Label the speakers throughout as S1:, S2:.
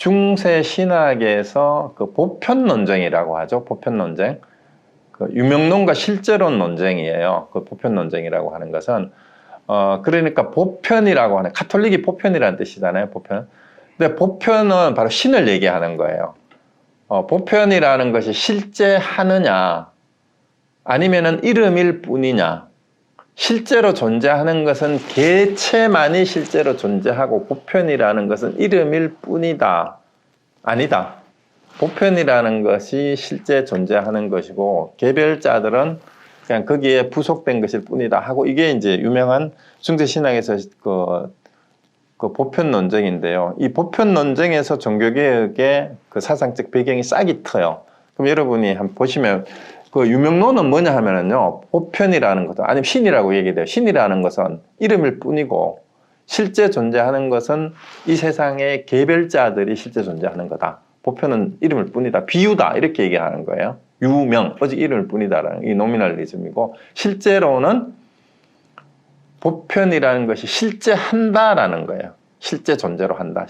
S1: 중세 신학에서 그 보편 논쟁이라고 하죠. 보편 논쟁. 그 유명론과 실제론 논쟁이에요. 그 보편 논쟁이라고 하는 것은 그러니까 보편이라고 하는 가톨릭이 보편이라는 뜻이잖아요. 보편. 근데 보편은 바로 신을 얘기하는 거예요. 보편이라는 것이 실제 하느냐 아니면은 이름일 뿐이냐. 실제로 존재하는 것은 개체만이 실제로 존재하고 보편이라는 것은 이름일 뿐이다. 아니다. 보편이라는 것이 실제 존재하는 것이고 개별자들은 그냥 거기에 부속된 것일 뿐이다 하고 이게 이제 유명한 중세 신학에서 그 보편 논쟁인데요. 이 보편 논쟁에서 종교개혁의 그 사상적 배경이 싹이 트요. 그럼 여러분이 한번 보시면 그 유명론은 뭐냐 하면은요, 보편이라는 것은, 아니면 신이라고 얘기돼요. 신이라는 것은 이름일 뿐이고, 실제 존재하는 것은 이 세상의 개별자들이 실제 존재하는 거다. 보편은 이름일 뿐이다. 비유다. 이렇게 얘기하는 거예요. 유명, 오직 이름일 뿐이다라는 이 노미널리즘이고, 실제로는 보편이라는 것이 실제 한다라는 거예요. 실제 존재로 한다.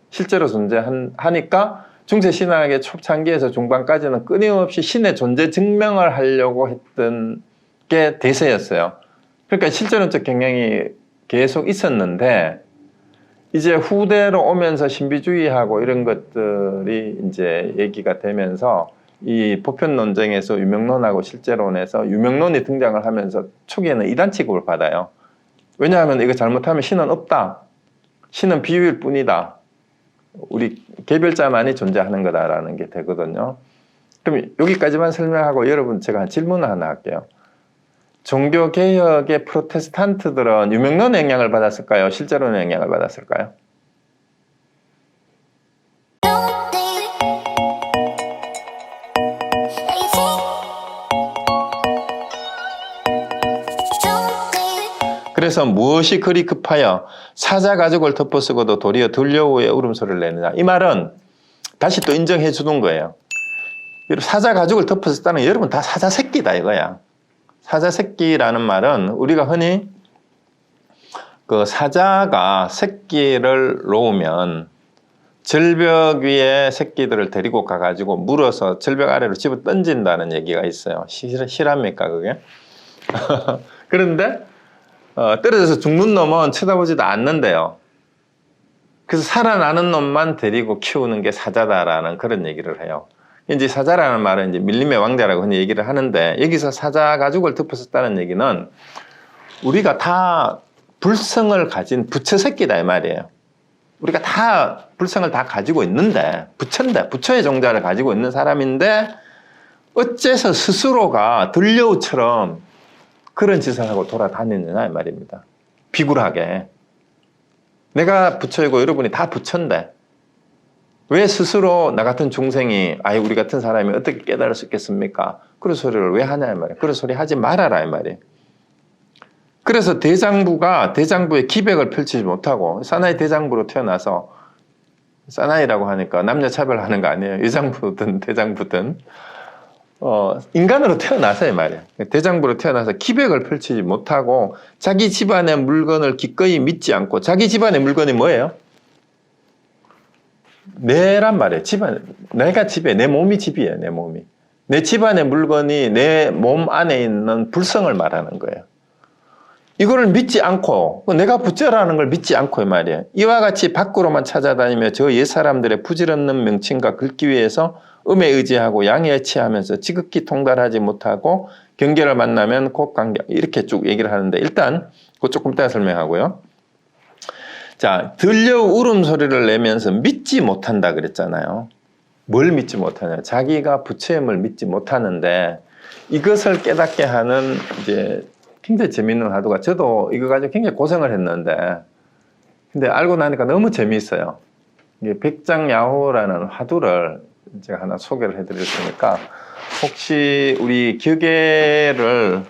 S1: 실제로 존재하니까 중세 신학의 초창기에서 중반까지는 끊임없이 신의 존재 증명을 하려고 했던 게 대세였어요. 그러니까 실제론적 경향이 계속 있었는데 이제 후대로 오면서 신비주의하고 이런 것들이 이제 얘기가 되면서 이 보편 논쟁에서 유명론하고 실제론에서 유명론이 등장을 하면서 초기에는 이단 취급을 받아요. 왜냐하면 이거 잘못하면 신은 없다. 신은 비유일 뿐이다. 우리 개별자만이 존재하는 거다라는 게 되거든요. 그럼 여기까지만 설명하고 여러분 제가 질문을 하나 할게요. 종교개혁의 프로테스탄트들은 유명론의 영향을 받았을까요? 실제론의 영향을 받았을까요? 그래서 무엇이 그리 급하여 사자 가죽을 덮어쓰고도 도리어 들려오의 울음소리를 내느냐. 이 말은 다시 또 인정해 주는 거예요. 사자 가죽을 덮어쓰다는 여러분 다 사자 새끼다 이거야. 사자 새끼라는 말은 우리가 흔히 그 사자가 새끼를 놓으면 절벽 위에 새끼들을 데리고 가가지고 물어서 절벽 아래로 집어 던진다는 얘기가 있어요. 실합니까 그게? 그런데 떨어져서 죽는 놈은 쳐다보지도 않는데요. 그래서 살아나는 놈만 데리고 키우는 게 사자다라는 그런 얘기를 해요. 이제 사자라는 말은 이제 밀림의 왕자라고 흔히 얘기를 하는데 여기서 사자 가죽을 덮어썼다는 얘기는 우리가 다 불성을 가진 부처 새끼다 이 말이에요. 우리가 다 불성을 다 가지고 있는데 부처인데 부처의 종자를 가지고 있는 사람인데 어째서 스스로가 들려우처럼 그런 짓을 하고 돌아다니느냐 이 말입니다. 비굴하게. 내가 부처이고 여러분이 다 부처인데 왜 스스로 나 같은 중생이 우리 같은 사람이 어떻게 깨달을 수 있겠습니까? 그런 소리를 왜 하냐 이 말이에요. 그런 소리 하지 말아라 이 말이에요. 그래서 대장부의 기백을 펼치지 못하고 사나이 대장부로 태어나서 사나이라고 하니까 남녀 차별하는 거 아니에요. 여장부든 대장부든 인간으로 태어나서 이 말이에요. 대장부로 태어나서 기백을 펼치지 못하고 자기 집안의 물건을 기꺼이 믿지 않고 자기 집안의 물건이 뭐예요? 내란 말이에요. 내가 집에 내 몸이 집이에요. 내 몸이. 내 집안의 물건이 내 몸 안에 있는 불성을 말하는 거예요. 이거를 믿지 않고 내가 부처라는 걸 믿지 않고 이 말이에요. 이와 같이 밖으로만 찾아다니며 저 옛사람들의 부질없는 명칭과 긁기 위해서 음에 의지하고 양에 취하면서 지극히 통달하지 못하고 경계를 만나면 곧 관계 이렇게 쭉 얘기를 하는데 일단 그거 조금 이따 설명하고요. 자, 들려 울음소리를 내면서 믿지 못한다 그랬잖아요. 뭘 믿지 못하냐? 자기가 부처임을 믿지 못하는데 이것을 깨닫게 하는 이제 굉장히 재미있는 화두가 저도 이거 가지고 굉장히 고생을 했는데 근데 알고 나니까 너무 재미있어요. 이게 백장야호라는 화두를 제가 하나 소개를 해드릴 테니까 혹시 우리 격외를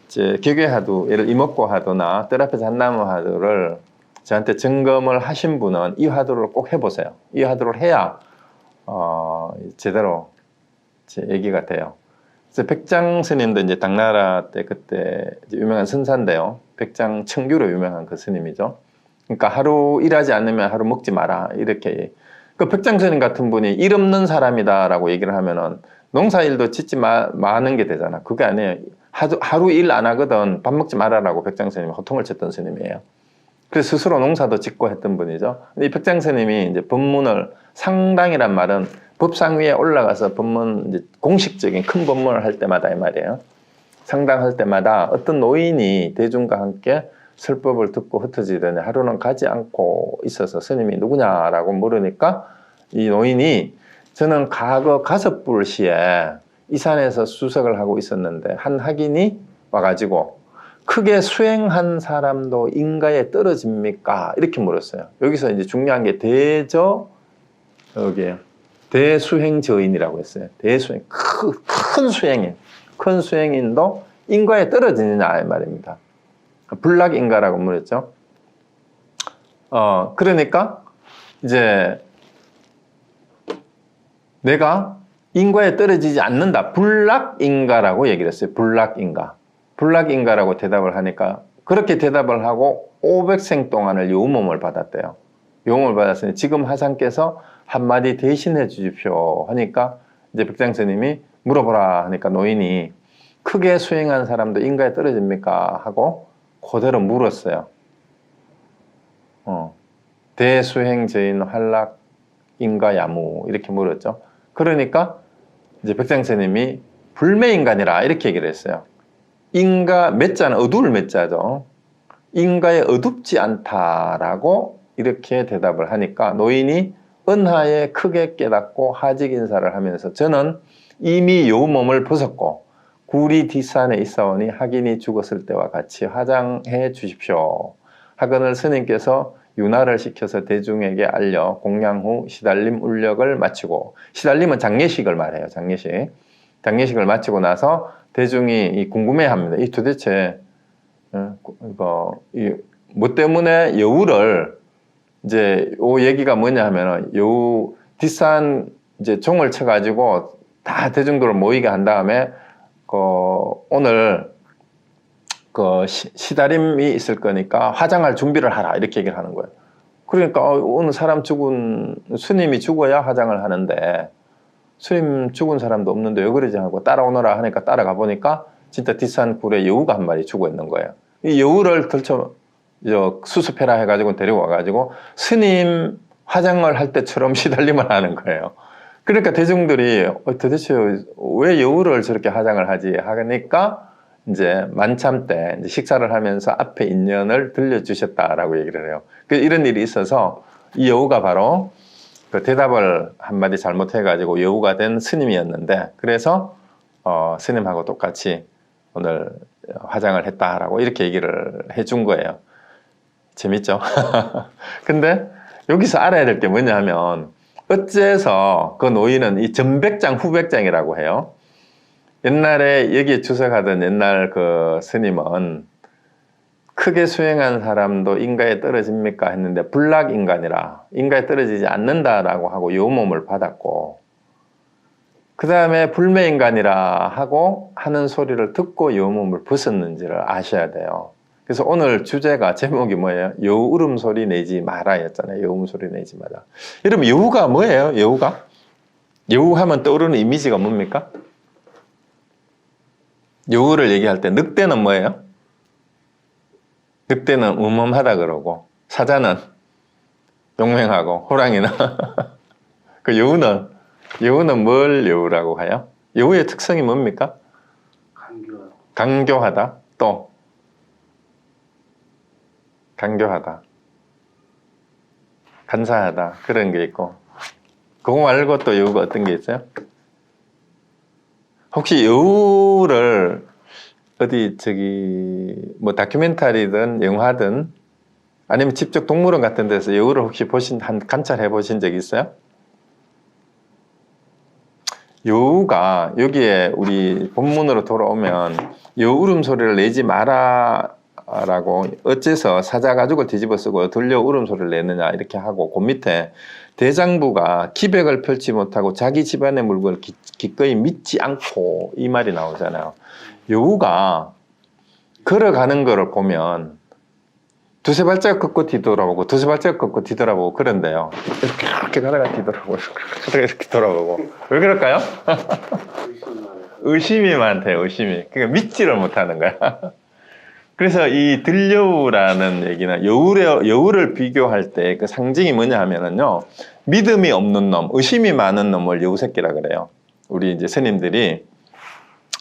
S1: 이제 격외 화두, 예를 이목고 화두나 뜰 앞에서 한나무 화두를 저한테 점검을 하신 분은 이 화두를 꼭 해보세요. 이 화두를 해야 제대로 제 얘기가 돼요. 그래서 백장 스님도 이제 당나라 때 그때 유명한 선사인데요. 백장 청규로 유명한 그 스님이죠. 그러니까 하루 일하지 않으면 하루 먹지 마라 이렇게 그 백장스님 같은 분이 일 없는 사람이다라고 얘기를 하면은 농사일도 짓지 마는 게 되잖아. 그게 아니에요. 하루 일 안 하거든 밥 먹지 말아라고 백장스님이 호통을 쳤던 스님이에요. 그래서 스스로 농사도 짓고 했던 분이죠. 이 백장스님이 이제 법문을 상당이란 말은 법상 위에 올라가서 법문 이제 공식적인 큰 법문을 할 때마다 이 말이에요. 상당할 때마다 어떤 노인이 대중과 함께 설법을 듣고 흩어지더니 하루는 가지 않고 있어서 스님이 누구냐라고 물으니까 이 노인이 저는 과거 가섭불시에 이 산에서 수석을 하고 있었는데 한 학인이 와가지고 크게 수행한 사람도 인가에 떨어집니까? 이렇게 물었어요. 여기서 이제 중요한 게 여기에요. 대수행저인이라고 했어요. 대수행, 큰 수행인, 큰 수행인도 인가에 떨어지느냐 이 말입니다. 불락인가라고 물었죠. 그러니까 이제 내가 인과에 떨어지지 않는다. 불락인가라고 얘기를 했어요. 불락인가. 불락인가라고 대답을 하니까 그렇게 대답을 하고 500생 동안을 요음을 받았대요. 요음을 받았으니 지금 하상께서 한마디 대신해 주십시오 하니까 이제 백장스님이 물어보라 하니까 노인이 크게 수행한 사람도 인가에 떨어집니까? 하고 그대로 물었어요. 대수행저인 활락 인가야무 이렇게 물었죠. 그러니까 이제 백장스님이 불매인간이라 이렇게 얘기를 했어요. 인가 매자는 어두울 매자죠. 인가에 어둡지 않다라고 이렇게 대답을 하니까 노인이 은하에 크게 깨닫고 하직 인사를 하면서 저는 이미 요 몸을 벗었고 구리 뒷산에 있사오니 학인이 죽었을 때와 같이 화장해 주십시오. 하거늘 스님께서 윤화를 시켜서 대중에게 알려 공양 후 시달림 울력을 마치고, 시달림은 장례식을 말해요. 장례식을 마치고 나서 대중이 궁금해합니다. 이 도대체 뭐 때문에 여우를 이제 요 얘기가 뭐냐 하면은 여우 뒷산 이제 종을 쳐가지고 다 대중들을 모이게 한 다음에 오늘 시다림이 있을 거니까 화장할 준비를 하라 이렇게 얘기를 하는 거예요. 그러니까 오늘 스님이 죽어야 화장을 하는데 스님 죽은 사람도 없는데 왜 그러지 하고 따라오너라 하니까 따라가 보니까 진짜 뒷산 굴에 여우가 한 마리 죽어 있는 거예요. 이 여우를 수습해라 해가지고 데려와가지고 스님 화장을 할 때처럼 시달림을 하는 거예요. 그러니까 대중들이 도대체 왜 여우를 저렇게 화장을 하지 하니까 이제 만참 때 이제 식사를 하면서 앞에 인연을 들려주셨다라고 얘기를 해요. 이런 일이 있어서 이 여우가 바로 그 대답을 한마디 잘못해가지고 여우가 된 스님이었는데, 그래서 스님하고 똑같이 오늘 화장을 했다라고 이렇게 얘기를 해준 거예요. 재밌죠? 근데 여기서 알아야 될 게 뭐냐면 어째서 그 노인은 이 전백장 후백장이라고 해요. 옛날에 여기에 주석하던 옛날 그 스님은 크게 수행한 사람도 인가에 떨어집니까 했는데 불락인간이라 인가에 떨어지지 않는다라고 하고 요 몸을 받았고, 그 다음에 불매인간이라 하고 하는 소리를 듣고 요 몸을 벗었는지를 아셔야 돼요. 그래서 오늘 주제가 제목이 뭐예요? 여우 울음소리 내지 마라 였잖아요. 여우 울음소리 내지 마라. 여러분 여우가 뭐예요? 여우 하면 떠오르는 이미지가 뭡니까? 여우를 얘기할 때 늑대는 뭐예요? 늑대는 음험하다 그러고 사자는 용맹하고 호랑이는 그 여우는 뭘 여우라고 해요? 여우의 특성이 뭡니까? 강교하다. 또 강교하다, 간사하다 그런 게 있고, 그거 말고 또 여우가 어떤 게 있어요? 혹시 여우를 어디 뭐 다큐멘터리든 영화든 아니면 직접 동물원 같은 데서 여우를 혹시 관찰해 보신 적 있어요? 여우가 여기에 우리 본문으로 돌아오면 여우 울음소리를 내지 마라 라고 어째서 사자 가죽을 뒤집어 쓰고 들려 울음소리를 내느냐 이렇게 하고, 그 밑에 대장부가 기백을 펼치 못하고 자기 집안의 물건을 기꺼이 믿지 않고 이 말이 나오잖아요. 여우가 걸어가는 거를 보면 두세 발짝 걷고 뒤돌아보고 두세 발짝 걷고 뒤돌아보고 그런데요. 이렇게 가다가 뒤돌아보고 이렇게 돌아보고 왜 그럴까요? 의심이 많대요. 의심이. 그러니까 믿지를 못하는 거야. 그래서 이 들여우라는 얘기는 여우를 비교할 때 그 상징이 뭐냐 하면은요, 믿음이 없는 놈, 의심이 많은 놈을 여우 새끼라 그래요. 우리 이제 스님들이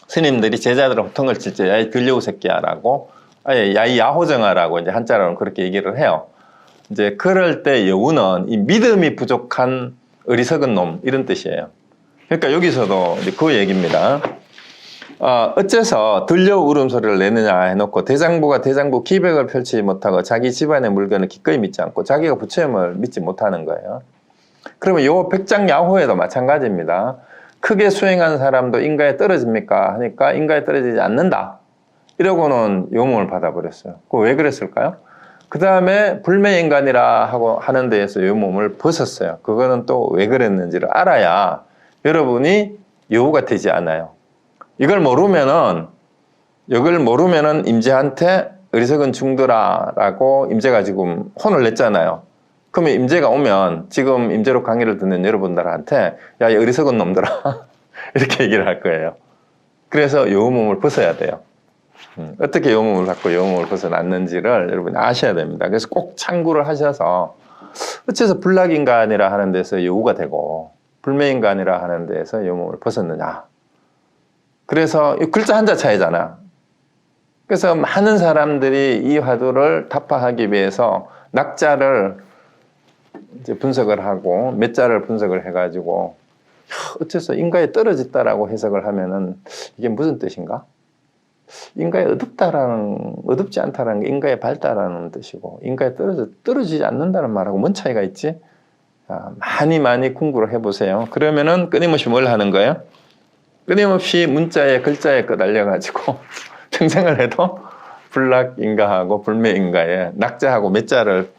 S1: 제자들을 호통을 칠 때, 야, 이 들여우 새끼야라고, 야, 이 야호정아라고 이제 한자로는 그렇게 얘기를 해요. 이제 그럴 때 여우는 이 믿음이 부족한 어리석은 놈, 이런 뜻이에요. 그러니까 여기서도 이제 그 얘기입니다. 어째서 들려우 울음소리를 내느냐 해놓고 대장부가 대장부 기백을 펼치지 못하고 자기 집안의 물건을 기꺼이 믿지 않고 자기가 부처님을 믿지 못하는 거예요. 그러면 요 백장야호에도 마찬가지입니다. 크게 수행한 사람도 인가에 떨어집니까? 하니까 인가에 떨어지지 않는다. 이러고는 요몸을 받아버렸어요. 그거 왜 그랬을까요? 그 다음에 불매인간이라 하고 하는 데에서 요몸을 벗었어요. 그거는 또 왜 그랬는지를 알아야 여러분이 여우가 되지 않아요. 이걸 모르면은 임재한테 어리석은 중도라라고 임재가 지금 혼을 냈잖아요. 그러면 임재가 오면 지금 임재로 강의를 듣는 여러분들한테 야, 이 어리석은 놈들아 이렇게 얘기를 할 거예요. 그래서 여우 몸을 벗어야 돼요. 어떻게 여우 몸을 갖고 여우 몸을 벗어났는지를 여러분이 아셔야 됩니다. 그래서 꼭 참고를 하셔서 어째서 불락인간이라 하는 데서 여우가 되고 불매인간이라 하는 데서 여우 몸을 벗었느냐. 그래서 글자 한자 차이잖아. 그래서 많은 사람들이 이 화두를 타파하기 위해서 낙자를 이제 분석을 하고 몇 자를 분석을 해가지고 어째서 인가에 떨어졌다라고 해석을 하면은 이게 무슨 뜻인가? 인가에 어둡지 않다라는 게 인가에 밝다라는 뜻이고 인가에 떨어지지 않는다는 말하고 뭔 차이가 있지? 많이 공부를 해보세요. 그러면은 끊임없이 뭘 하는 거예요? 끊임없이 문자에 글자에 끄달려가지고 평생을 해도 불락인가하고 불매인가에 낙자하고 몇자를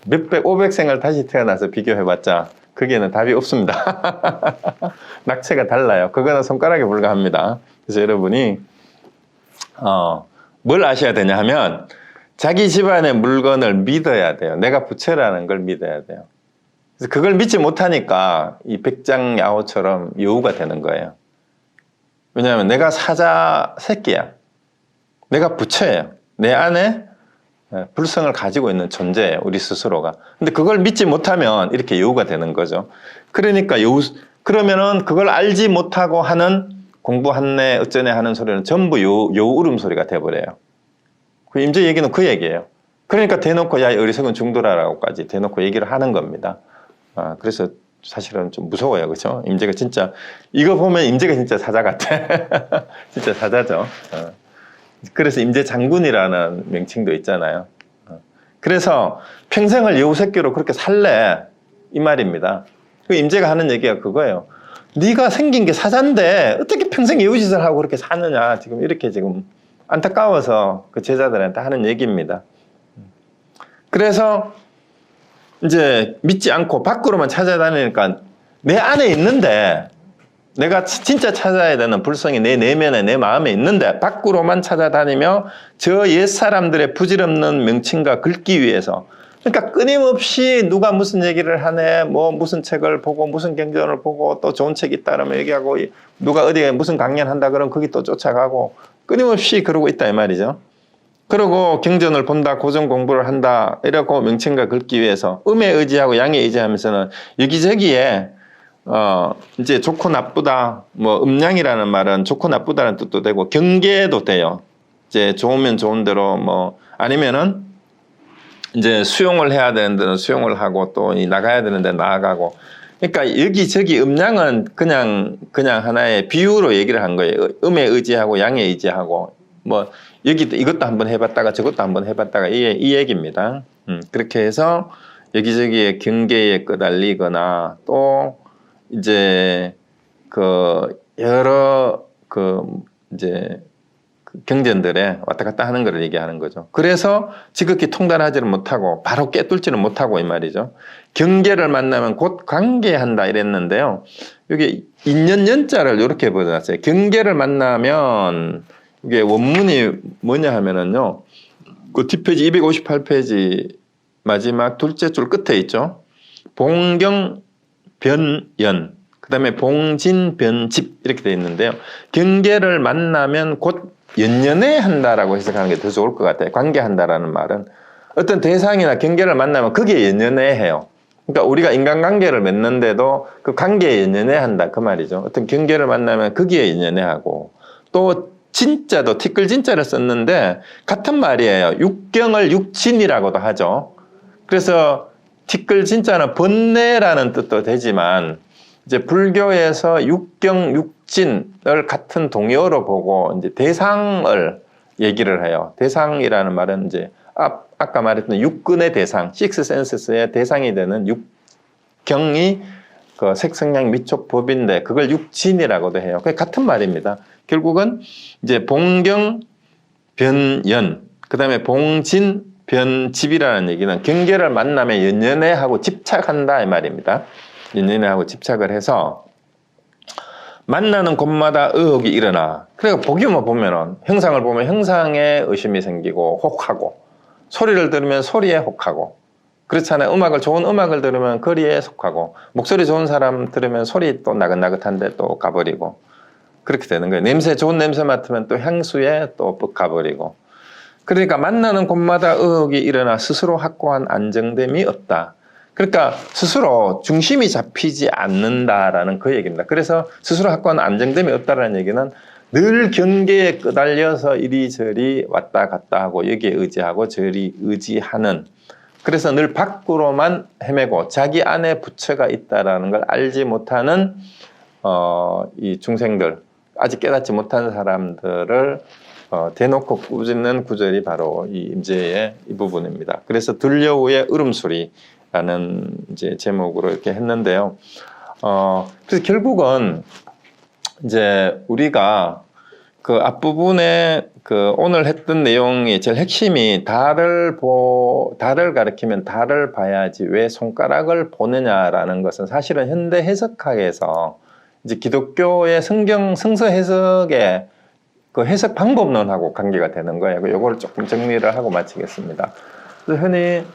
S1: 몇백, 500생을 다시 태어나서 비교해봤자 거기에는 답이 없습니다. 낙체가 달라요. 그거는 손가락에 불과합니다. 그래서 여러분이 뭘 아셔야 되냐 하면 자기 집안의 물건을 믿어야 돼요. 내가 부처라는 걸 믿어야 돼요. 그래서 그걸 믿지 못하니까 이 백장야호처럼 여우가 되는 거예요. 왜냐하면 내가 사자 새끼야. 내가 부처예요. 내 안에 불성을 가지고 있는 존재예요. 우리 스스로가. 근데 그걸 믿지 못하면 이렇게 여우가 되는 거죠. 그러니까 그러면은 그걸 알지 못하고 하는 공부한네 어쩌네 하는 소리는 전부 여우 울음소리가 돼버려요. 그 임재 얘기는 그 얘기예요. 그러니까 대놓고 야, 어리석은 중도라라고까지 대놓고 얘기를 하는 겁니다. 그래서 사실은 좀 무서워요. 그죠? 임재가 진짜, 이거 보면 임재가 진짜 사자 같아. 진짜 사자죠. 그래서 임재 장군이라는 명칭도 있잖아요. 그래서 평생을 여우 새끼로 그렇게 살래. 이 말입니다. 그 임재가 하는 얘기가 그거예요. 네가 생긴 게 사자인데 어떻게 평생 여우 짓을 하고 그렇게 사느냐. 지금 이렇게 지금 안타까워서 그 제자들한테 하는 얘기입니다. 그래서 이제 믿지 않고 밖으로만 찾아다니니까 내 안에 있는데 내가 진짜 찾아야 되는 불성이 내 내면에 내 마음에 있는데 밖으로만 찾아다니며 저 옛사람들의 부질없는 명칭과 긁기 위해서 그러니까 끊임없이 누가 무슨 얘기를 하네 뭐 무슨 책을 보고 무슨 경전을 보고 또 좋은 책 있다 그러면 얘기하고 누가 어디에 무슨 강연한다 그러면 거기 또 쫓아가고 끊임없이 그러고 있다 이 말이죠. 그리고 경전을 본다, 고정 공부를 한다, 이러고 명칭과 긁기 위해서 음에 의지하고 양에 의지하면서는 여기저기에, 이제 좋고 나쁘다, 뭐 음양이라는 말은 좋고 나쁘다는 뜻도 되고 경계도 돼요. 이제 좋으면 좋은 대로 뭐 아니면은 이제 수용을 해야 되는 데는 수용을 하고 또 나가야 되는 데 나아가고 그러니까 여기저기 음양은 그냥 하나의 비유로 얘기를 한 거예요. 음에 의지하고 양에 의지하고 뭐 이것도 한번 해봤다가 저것도 한번 해봤다가 이 얘기입니다. 그렇게 해서 여기저기에 경계에 끄달리거나 또 이제 그 여러 이제 경전들에 왔다 갔다 하는 것을 얘기하는 거죠. 그래서 지극히 통달하지는 못하고 바로 깨뚫지는 못하고 이 말이죠. 경계를 만나면 곧 관계한다 이랬는데요. 여기 인연연자를 이렇게 보여놨어요. 경계를 만나면 이게 원문이 뭐냐 하면은요. 그 뒷페이지 258페이지 마지막 둘째 줄 끝에 있죠. 봉경 변연, 그 다음에 봉진 변집 이렇게 되어 있는데요. 경계를 만나면 곧 연연해 한다라고 해석하는 게 더 좋을 것 같아요. 관계한다라는 말은 어떤 대상이나 경계를 만나면 그게 연연해해요. 그러니까 우리가 인간관계를 맺는데도 그 관계에 연연해한다 그 말이죠. 어떤 경계를 만나면 거기에 연연해하고, 또 진짜도 티끌 진짜를 썼는데 같은 말이에요. 육경을 육진이라고도 하죠. 그래서 티끌 진짜는 번뇌라는 뜻도 되지만, 이제 불교에서 육경 육진을 같은 동의어로 보고 이제 대상을 얘기를 해요. 대상이라는 말은 이제 아까 말했던 육근의 대상, 식스 센서스의 대상이 되는 육경이 그 색성향 미촉 법인데 그걸 육진이라고도 해요. 그게 같은 말입니다. 결국은 이제 봉경 변연, 그 다음에 봉진 변집이라는 얘기는 경계를 만나면 연연해하고 집착한다 이 말입니다. 연연해하고 집착을 해서 만나는 곳마다 의혹이 일어나. 그러니까 보기만 보면은 형상을 보면 형상에 의심이 생기고 혹하고, 소리를 들으면 소리에 혹하고, 그렇잖아요. 좋은 음악을 들으면 거리에 속하고, 목소리 좋은 사람 들으면 소리 또 나긋나긋한데 또 가버리고, 그렇게 되는 거예요. 좋은 냄새 맡으면 또 향수에 또 가버리고. 그러니까 만나는 곳마다 의혹이 일어나 스스로 확고한 안정됨이 없다. 그러니까 스스로 중심이 잡히지 않는다라는 그 얘기입니다. 그래서 스스로 확고한 안정됨이 없다라는 얘기는 늘 경계에 끄달려서 이리저리 왔다 갔다 하고 여기에 의지하고 저리 의지하는, 그래서 늘 밖으로만 헤매고 자기 안에 부처가 있다라는 걸 알지 못하는 이 중생들, 아직 깨닫지 못한 사람들을 대놓고 꾸짖는 구절이 바로 이 임재의 이 부분입니다. 그래서 들려오의 울음소리라는 이제 제목으로 이렇게 했는데요. 그래서 결국은 이제 우리가 그 앞부분에 그 오늘 했던 내용이 제일 핵심이 달을 가리키면 달을 봐야지 왜 손가락을 보느냐라는 것은 사실은 현대 해석학에서 이제 기독교의 성서 해석의 그 해석 방법론하고 관계가 되는 거예요. 이걸 조금 정리를 하고 마치겠습니다. 그래서 흔히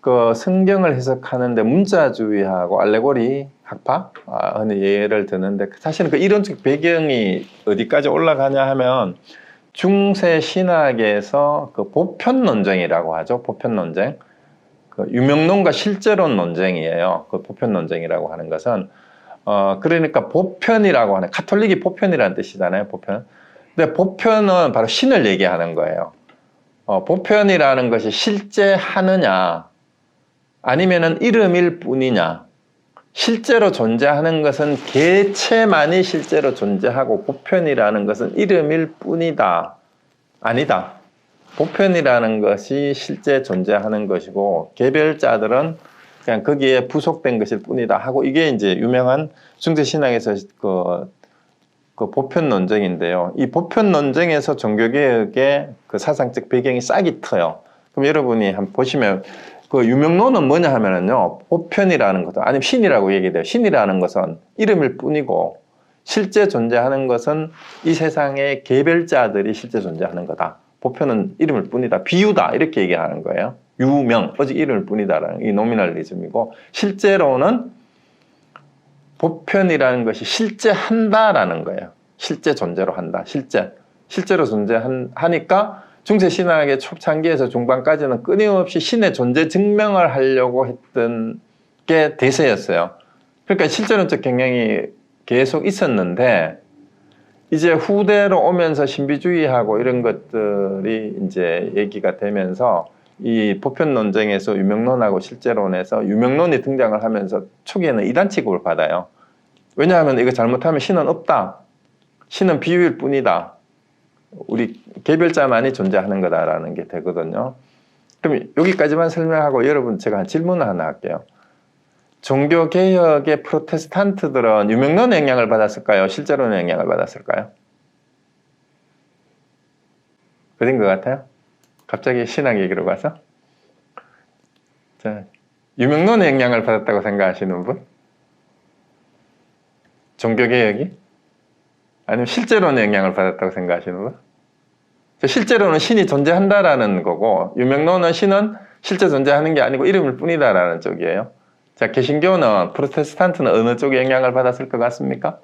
S1: 그 성경을 해석하는데 문자주의하고 알레고리 학파 흔히 예를 드는데, 사실은 그 이론적 배경이 어디까지 올라가냐 하면 중세 신학에서 그 보편 논쟁이라고 하죠. 보편 논쟁. 그 유명론과 실제론 논쟁이에요. 그 보편 논쟁이라고 하는 것은 그러니까 보편이라고 하는, 가톨릭이 보편이라는 뜻이잖아요. 보편. 근데 보편은 바로 신을 얘기하는 거예요. 보편이라는 것이 실제 하느냐, 아니면은 이름일 뿐이냐. 실제로 존재하는 것은 개체만이 실제로 존재하고 보편이라는 것은 이름일 뿐이다. 아니다. 보편이라는 것이 실제 존재하는 것이고 개별자들은 그냥 거기에 부속된 것일 뿐이다 하고, 이게 이제 유명한 중세 신학에서 그 보편 논쟁인데요. 이 보편 논쟁에서 종교개혁의 그 사상적 배경이 싹이 트요. 그럼 여러분이 한번 보시면 그 유명론은 뭐냐 하면은요, 보편이라는 것은, 아니면 신이라고 얘기돼요. 신이라는 것은 이름일 뿐이고 실제 존재하는 것은 이 세상의 개별자들이 실제 존재하는 거다. 보편은 이름일 뿐이다. 비유다. 이렇게 얘기하는 거예요. 유명, 오직 이름일 뿐이다라는 이 노미널리즘이고, 실제로는 보편이라는 것이 실제 한다라는 거예요. 실제 존재로 한다. 실제로 존재하니까 중세 신학의 초창기에서 중반까지는 끊임없이 신의 존재 증명을 하려고 했던 게 대세였어요. 그러니까 실제론적 경향이 계속 있었는데, 이제 후대로 오면서 신비주의하고 이런 것들이 이제 얘기가 되면서 이 보편 논쟁에서 유명론하고 실제론에서 유명론이 등장을 하면서 초기에는 이단 취급을 받아요. 왜냐하면 이거 잘못하면 신은 없다. 신은 비유일 뿐이다. 우리 개별자만이 존재하는 거다라는 게 되거든요. 그럼 여기까지만 설명하고 여러분 제가 질문을 하나 할게요. 종교개혁의 프로테스탄트들은 유명론의 영향을 받았을까요? 실제론의 영향을 받았을까요? 그런 것 같아요? 갑자기 신학 얘기로 가서? 자, 유명론의 영향을 받았다고 생각하시는 분? 종교개혁이? 아니면 실제론의 영향을 받았다고 생각하시는 분? 실제로는 신이 존재한다라는 거고, 유명론은 신은 실제 존재하는 게 아니고 이름일 뿐이다라는 쪽이에요. 자, 개신교는, 프로테스탄트는 어느 쪽에 영향을 받았을 것 같습니까?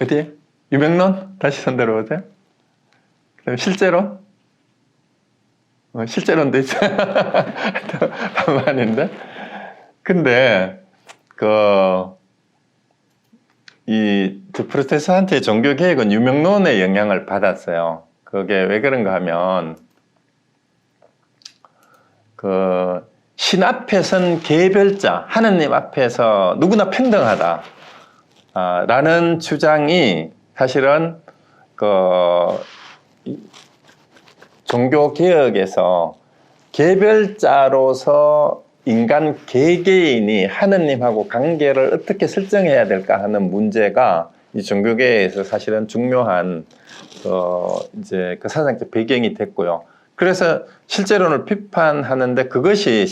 S1: 어디? 유명론? 다시 손들어 보세요. 그럼 실제론? 실제론도 있어. 반반인데. 근데, 프로테스탄트의 종교 개혁은 유명론의 영향을 받았어요. 그게 왜 그런가 하면, 신 앞에 선 개별자, 하느님 앞에서 누구나 평등하다. 라는 주장이 사실은, 종교 개혁에서 개별자로서 인간 개개인이 하느님하고 관계를 어떻게 설정해야 될까 하는 문제가 이 종교계에서 사실은 중요한 이제 그 사상적 배경이 됐고요. 그래서 실제론을 비판하는데 그것이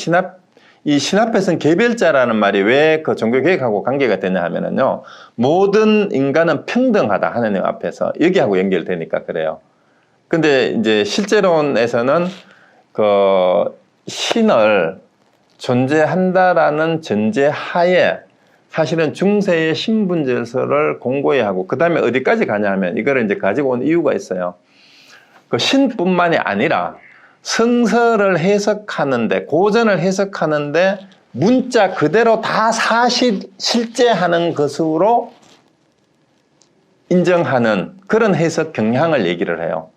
S1: 이 신앞에서는 개별자라는 말이 왜 그 종교개혁하고 관계가 되냐 하면은요, 모든 인간은 평등하다 하느님 앞에서 여기하고 연결되니까 그래요. 근데 이제 실제론에서는 신을 존재한다라는 전제 하에 사실은 중세의 신분 질서를 공고히 하고, 그 다음에 어디까지 가냐 하면 이거를 이제 가지고 온 이유가 있어요. 그 신뿐만이 아니라 성서를 해석하는데, 고전을 해석하는데 문자 그대로 다 실제하는 것으로 인정하는 그런 해석 경향을 얘기를 해요.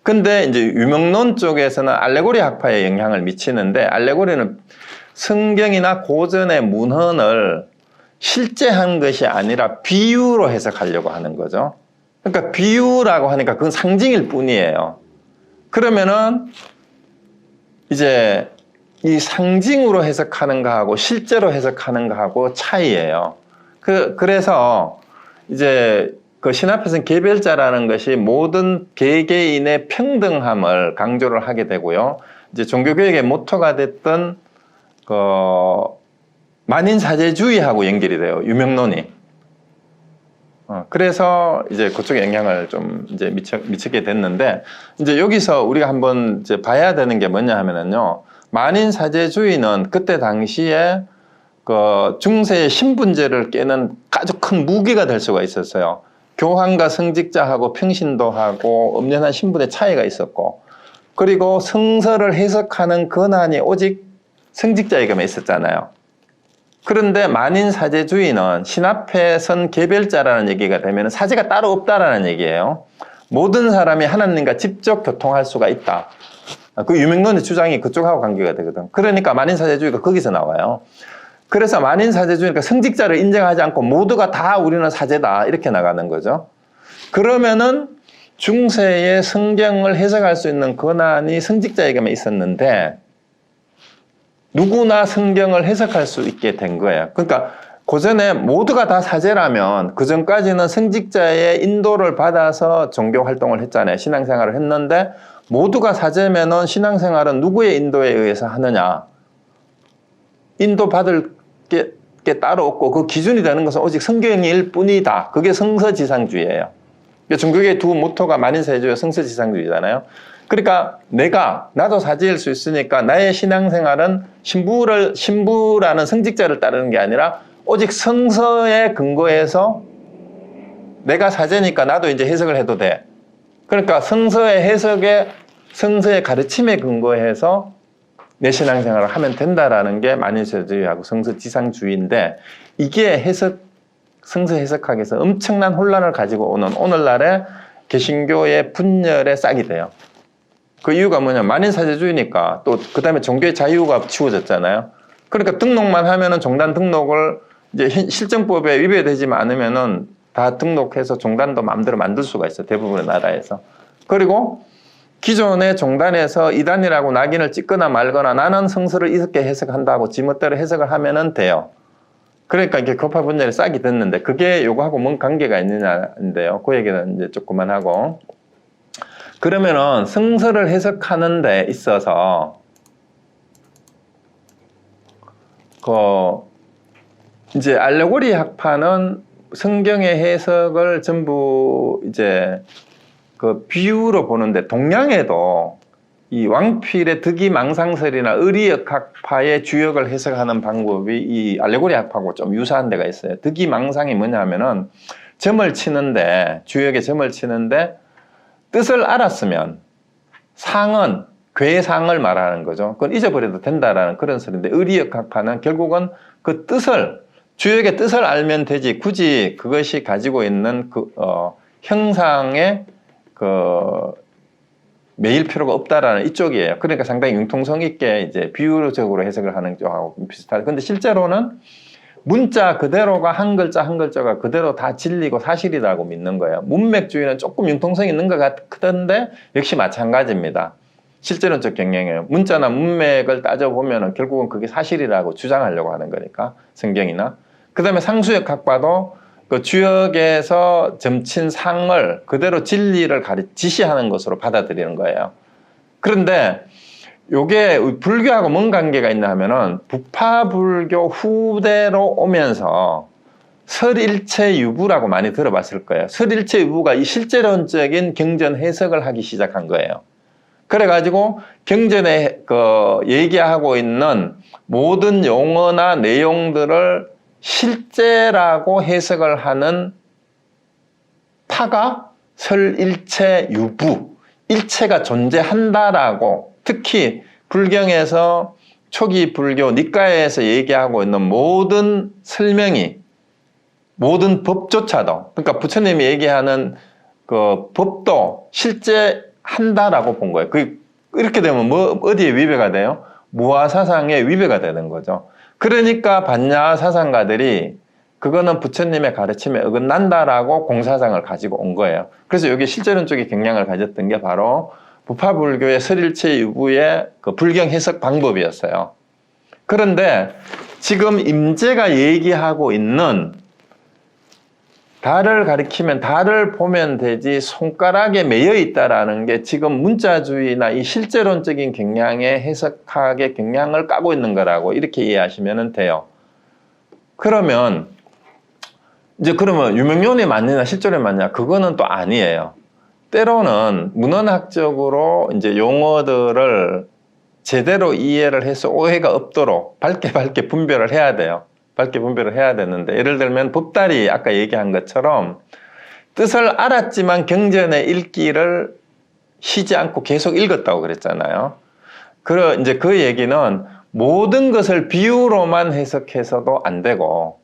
S1: 근데 이제 유명론 쪽에서는 알레고리 학파에 영향을 미치는데, 알레고리는 성경이나 고전의 문헌을 실제한 것이 아니라 비유로 해석하려고 하는 거죠. 그러니까 비유라고 하니까 그건 상징일 뿐이에요. 그러면은 이제 이 상징으로 해석하는 거하고 실제로 해석하는 거하고 차이예요. 그래서 이제 그 신 앞에서는 개별자라는 것이 모든 개개인의 평등함을 강조를 하게 되고요. 이제 종교개혁의 모토가 됐던 만인사제주의하고 연결이 돼요. 유명론이. 그래서 이제 그쪽에 영향을 좀 이제 미치게 됐는데, 이제 여기서 우리가 한번 이제 봐야 되는 게 뭐냐 하면은요, 만인사제주의는 그때 당시에 중세의 신분제를 깨는 아주 큰 무기가 될 수가 있었어요. 교황과 성직자하고 평신도하고 엄연한 신분의 차이가 있었고, 그리고 성서를 해석하는 권한이 오직 성직자에게만 있었잖아요. 그런데 만인사제주의는 신 앞에 선 개별자라는 얘기가 되면 사제가 따로 없다라는 얘기예요. 모든 사람이 하나님과 직접 교통할 수가 있다. 그 유명론의 주장이 그쪽하고 관계가 되거든. 그러니까 만인사제주의가 거기서 나와요. 그래서 만인사제주의니까 성직자를 인정하지 않고 모두가 다 우리는 사제다 이렇게 나가는 거죠. 그러면은 중세의 성경을 해석할 수 있는 권한이 성직자에게만 있었는데 누구나 성경을 해석할 수 있게 된 거예요. 그러니까 고전에 모두가 다 사제라면 그 전까지는 성직자의 인도를 받아서 종교 활동을 했잖아요. 신앙생활을 했는데 모두가 사제면은 신앙생활은 누구의 인도에 의해서 하느냐? 인도 받을 게 따로 없고 그 기준이 되는 것은 오직 성경일 뿐이다. 그게 성서지상주의예요. 종교계의 두 모토가 만인사제주의와 성서지상주의잖아요. 그러니까 나도 사제일 수 있으니까 나의 신앙생활은 신부라는 성직자를 따르는 게 아니라 오직 성서에 근거해서 내가 사제니까 나도 이제 해석을 해도 돼. 그러니까 성서의 가르침에 근거해서 내 신앙생활을 하면 된다라는 게 만인사제주의하고 성서지상주의인데, 이게 성서 해석학에서 엄청난 혼란을 가지고 오는 오늘날의 개신교의 분열의 싹이 돼요. 그 이유가 뭐냐, 만인사제주의니까 또 그 다음에 종교의 자유가 치워졌잖아요. 그러니까 등록만 하면은 종단 등록을 이제 실정법에 위배되지 않으면은 다 등록해서 종단도 마음대로 만들 수가 있어, 대부분의 나라에서. 그리고 기존의 종단에서 이단이라고 낙인을 찍거나 말거나 나는 성서를 이렇게 해석한다고 지멋대로 해석을 하면은 돼요. 그러니까 이렇게 교파 분열이 싹이 됐는데, 그게 요거하고 뭔 관계가 있느냐인데요. 그 얘기는 이제 조금만 하고. 그러면은 성서를 해석하는 데 있어서 이제 알레고리 학파는 성경의 해석을 전부 이제 그 비유로 보는데, 동양에도 이 왕필의 득이망상설이나 의리역학파의 주역을 해석하는 방법이 이 알레고리 학파하고 좀 유사한 데가 있어요. 득이망상이 뭐냐면은 점을 치는데, 주역에 점을 치는데 뜻을 알았으면 상은 괴상을 말하는 거죠. 그건 잊어버려도 된다라는 그런 소리인데, 의리역학파는 결국은 그 뜻을, 주역의 뜻을 알면 되지 굳이 그것이 가지고 있는 그 형상의 그 매일 필요가 없다라는 이쪽이에요. 그러니까 상당히 융통성 있게 이제 비유적으로 해석을 하는 쪽하고 비슷하죠. 근데 실제로는 문자 그대로가 한 글자 한 글자가 그대로 다 진리고 사실이라고 믿는 거예요. 문맥주의는 조금 융통성 있는 것 같던데 역시 마찬가지입니다. 실제론적 경향이에요. 문자나 문맥을 따져보면 결국은 그게 사실이라고 주장하려고 하는 거니까, 성경이나. 그 다음에 상수역 학파도 그 주역에서 점친 상을 그대로 진리를 지시하는 것으로 받아들이는 거예요. 그런데 요게 불교하고 뭔 관계가 있나 하면은, 부파불교 후대로 오면서 설일체유부라고 많이 들어봤을 거예요. 설일체유부가 이 실제론적인 경전 해석을 하기 시작한 거예요. 그래가지고 경전에 얘기하고 있는 모든 용어나 내용들을 실제라고 해석을 하는 파가 설일체유부, 일체가 존재한다라고, 특히 불경에서 초기 불교 니까에서 얘기하고 있는 모든 설명이, 모든 법조차도, 그러니까 부처님이 얘기하는 그 법도 실제 한다라고 본 거예요. 이렇게 되면 어디에 위배가 돼요? 무아사상에 위배가 되는 거죠. 그러니까 반야 사상가들이 그거는 부처님의 가르침에 어긋난다라고 공사상을 가지고 온 거예요. 그래서 여기 실제론적인 경향을 가졌던 게 바로 부파불교의 설일체 유부의 그 불경 해석 방법이었어요. 그런데 지금 임재가 얘기하고 있는 달을 가리키면 달을 보면 되지 손가락에 매여 있다라는 게 지금 문자주의나 이 실제론적인 경향의 해석학의 경향을 까고 있는 거라고 이렇게 이해하시면 돼요. 그러면 유명론이 맞느냐 실제론이 맞느냐, 그거는 또 아니에요. 때로는 문헌학적으로 이제 용어들을 제대로 이해를 해서 오해가 없도록 밝게 분별을 해야 돼요. 밝게 분별을 해야 되는데, 예를 들면 법달이 아까 얘기한 것처럼 뜻을 알았지만 경전의 읽기를 쉬지 않고 계속 읽었다고 그랬잖아요. 이제 그 얘기는 모든 것을 비유로만 해석해서도 안 되고,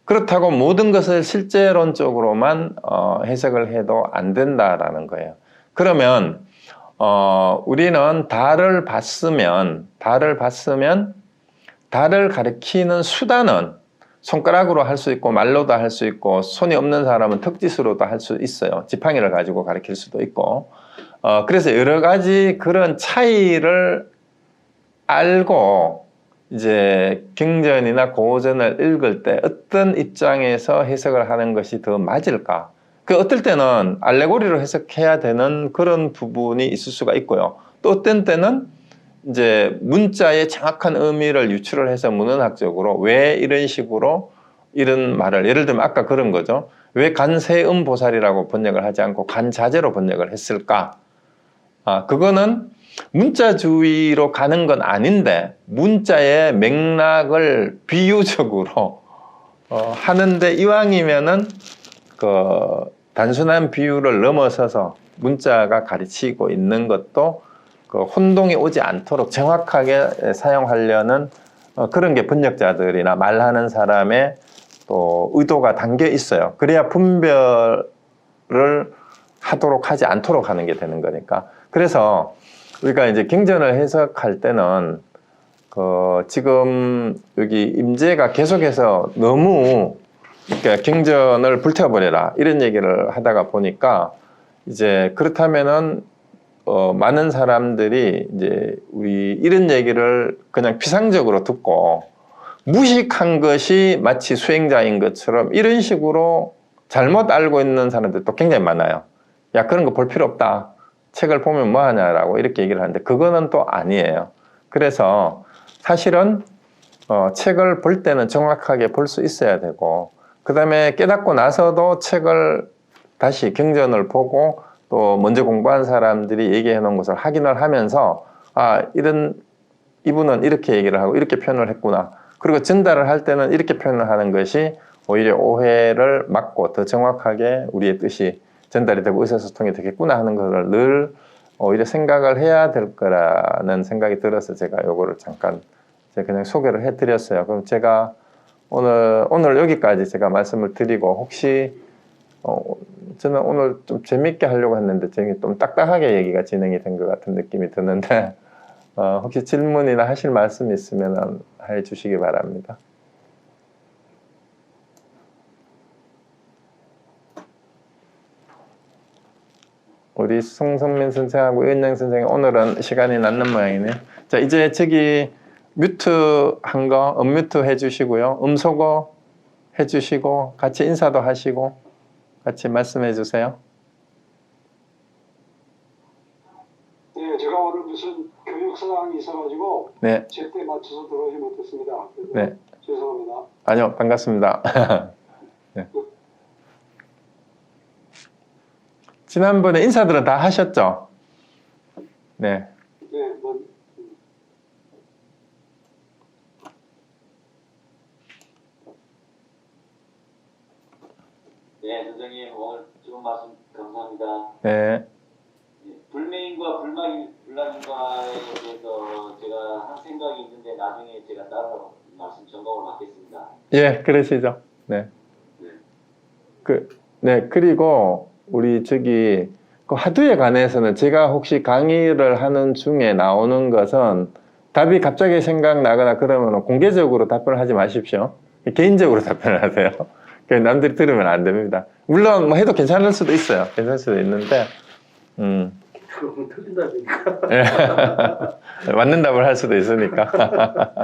S1: 그렇다고 모든 것을 실제론적으로만 해석을 해도 안 된다라는 거예요. 그러면 우리는 달을 봤으면 달을 가리키는 수단은 손가락으로 할 수 있고 말로도 할 수 있고, 손이 없는 사람은 턱짓으로도 할 수 있어요. 지팡이를 가지고 가리킬 수도 있고. 그래서 여러 가지 그런 차이를 알고 이제 경전이나 고전을 읽을 때 어떤 입장에서 해석을 하는 것이 더 맞을까? 어떨 때는 알레고리로 해석해야 되는 그런 부분이 있을 수가 있고요. 또 어떤 때는 이제 문자의 정확한 의미를 유출을 해서 문헌학적으로 왜 이런 식으로 이런 말을, 예를 들면 아까 그런 거죠. 왜 간세음보살이라고 번역을 하지 않고 간자재로 번역을 했을까? 그거는 문자주의로 가는 건 아닌데 문자의 맥락을 비유적으로 하는데, 이왕이면은 단순한 비유를 넘어서서 문자가 가르치고 있는 것도 혼동이 오지 않도록 정확하게 사용하려는 그런 게 번역자들이나 말하는 사람의 또 의도가 담겨 있어요. 그래야 분별을 하도록 하지 않도록 하는 게 되는 거니까. 그래서 우리가 이제 경전을 해석할 때는 지금 여기 임재가 계속해서 너무 그러니까 경전을 불태워버려라 이런 얘기를 하다가 보니까, 이제 그렇다면은 많은 사람들이 이제 우리 이런 얘기를 그냥 피상적으로 듣고 무식한 것이 마치 수행자인 것처럼 이런 식으로 잘못 알고 있는 사람들도 굉장히 많아요. 야, 그런 거 볼 필요 없다. 책을 보면 뭐 하냐라고 이렇게 얘기를 하는데, 그거는 또 아니에요. 그래서 사실은 책을 볼 때는 정확하게 볼 수 있어야 되고, 그 다음에 깨닫고 나서도 책을 다시 경전을 보고 또 먼저 공부한 사람들이 얘기해 놓은 것을 확인을 하면서 아, 이분은 이렇게 얘기를 하고 이렇게 표현을 했구나. 그리고 전달을 할 때는 이렇게 표현을 하는 것이 오히려 오해를 막고 더 정확하게 우리의 뜻이 전달이 되고 의사소통이 되겠구나 하는 것을 늘 오히려 생각을 해야 될 거라는 생각이 들어서 제가 요거를 잠깐 제가 그냥 소개를 해드렸어요. 그럼 제가 오늘 여기까지 제가 말씀을 드리고 혹시 저는 오늘 좀 재밌게 하려고 했는데 좀 딱딱하게 얘기가 진행이 된 것 같은 느낌이 드는데 혹시 질문이나 하실 말씀 있으면 해 주시기 바랍니다. 우리 송성민 선생하고 이은영 선생님 오늘은 시간이 남는 모양이네요. 자, 이제 저기 뮤트 한 거 언뮤트 해주시고요. 음소거 해주시고 같이 인사도 하시고 같이 말씀해 주세요.
S2: 네, 제가 오늘 무슨 교육 사항이 있어가지고
S1: 네.
S2: 제때 맞춰서 들어오지 못했습니다.
S1: 네.
S2: 죄송합니다.
S1: 아니요, 반갑습니다. 네. 지난번에 인사들은 다 하셨죠? 네.
S2: 네,
S3: 네, 선생님 오늘 좋은 말씀 감사합니다.
S1: 네.
S3: 불매인과 불락인과에 대해서 제가 한 생각이 있는데 나중에 제가 따로 말씀 전공을 받겠습니다.
S1: 예, 그러시죠. 네. 네, 그리고 우리 저기 그 화두에 관해서는 제가 혹시 강의를 하는 중에 나오는 것은 답이 갑자기 생각나거나 그러면 공개적으로 답변을 하지 마십시오. 개인적으로 답변을 하세요. 남들이 들으면 안 됩니다. 물론 뭐 해도 괜찮을 수도 있어요. 괜찮을 수도 있는데,
S2: 그럼 틀린다니까.
S1: 예. 맞는 답을 할 수도 있으니까.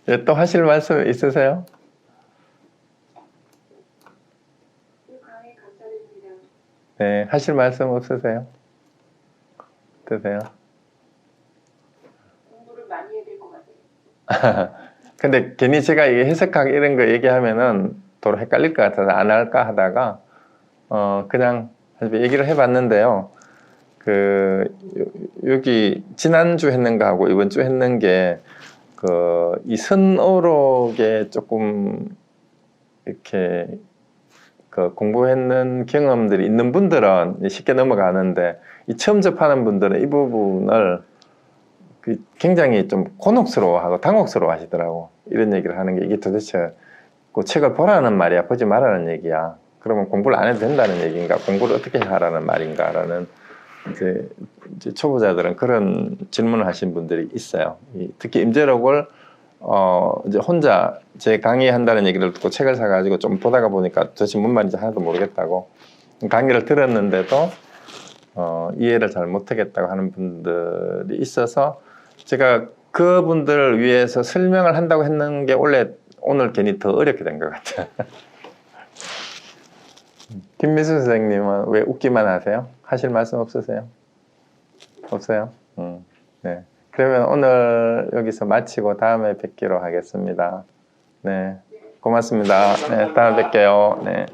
S1: 예, 또 하실 말씀 있으세요?
S4: 강의 감사드립니다.
S1: 네, 하실 말씀 없으세요? 어떠세요?
S4: 공부를 많이 해야 될 것 같아요.
S1: 근데 괜히 제가 이게 해석하기 이런 거 얘기하면은 도로 헷갈릴 것 같아서 안 할까 하다가 그냥 얘기를 해봤는데요. 여기 지난주 했는 거하고 이번 주 했는 게 이 선어록에 조금 이렇게 공부했는 경험들이 있는 분들은 쉽게 넘어가는데 이 처음 접하는 분들은 이 부분을 굉장히 좀 곤혹스러워하고 당혹스러워 하시더라고. 이런 얘기를 하는 게 이게 도대체 그 책을 보라는 말이야, 보지 말라는 얘기야. 그러면 공부를 안 해도 된다는 얘기인가, 공부를 어떻게 하라는 말인가라는 이제 초보자들은 그런 질문을 하신 분들이 있어요. 특히 임재록을 이제 혼자 제 강의한다는 얘기를 듣고 책을 사가지고 좀 보다가 보니까 도대체 뭔 말인지 하나도 모르겠다고 강의를 들었는데도 이해를 잘 못하겠다고 하는 분들이 있어서 제가 그분들을 위해서 설명을 한다고 했는 게 오늘 괜히 더 어렵게 된 것 같아요. 김미수 선생님은 왜 웃기만 하세요? 하실 말씀 없으세요? 없어요? 네. 그러면 오늘 여기서 마치고 다음에 뵙기로 하겠습니다. 네. 고맙습니다. 네, 다음에 뵐게요. 네.